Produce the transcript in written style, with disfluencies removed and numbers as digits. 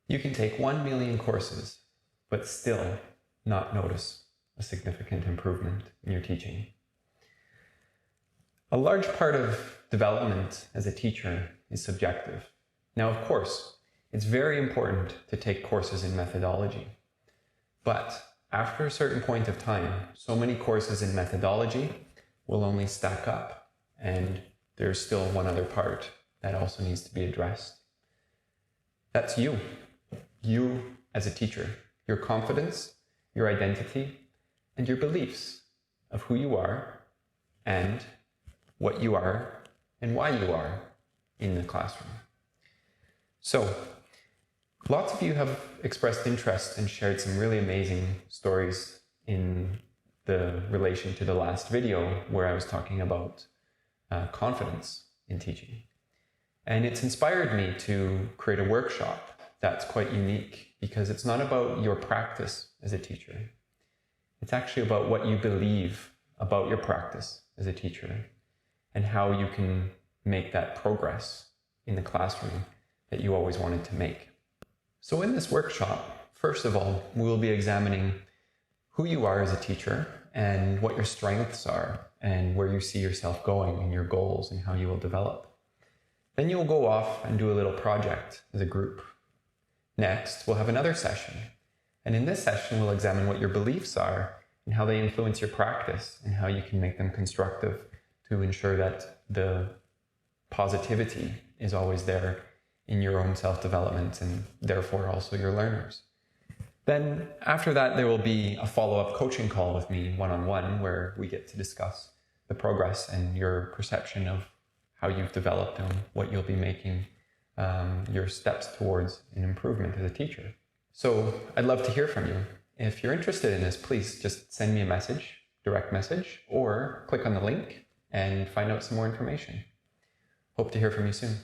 You can take 1 million courses, but still not notice a significant improvement in your teaching. A large part of development as a teacher is subjective. Now, of course, it's very important to take courses in methodology. But after a certain point of time, so many courses in methodology will only stack up, and there's still one other part that also needs to be addressed. That's you. You as a teacher. Your confidence, your identity, and your beliefs of who you are and what you are and why you are in the classroom. So, lots of you have expressed interest and shared some really amazing stories in the relation to the last video where I was talking about confidence in teaching. And it's inspired me to create a workshop that's quite unique because it's not about your practice as a teacher. It's actually about what you believe about your practice as a teacher and how you can make that progress in the classroom that you always wanted to make. So in this workshop, first of all, we will be examining who you are as a teacher and what your strengths are and where you see yourself going and your goals and how you will develop. Then you'll go off and do a little project as a group. Next, we'll have another session. And in this session, we'll examine what your beliefs are and how they influence your practice and how you can make them constructive to ensure that the positivity is always there in your own self-development and therefore also your learners. Then after that, there will be a follow-up coaching call with me one-on-one where we get to discuss the progress and your perception of how you've developed and what you'll be making your steps towards an improvement as a teacher. So I'd love to hear from you. If you're interested in this, please just send me a message, direct message, or click on the link and find out some more information. Hope to hear from you soon.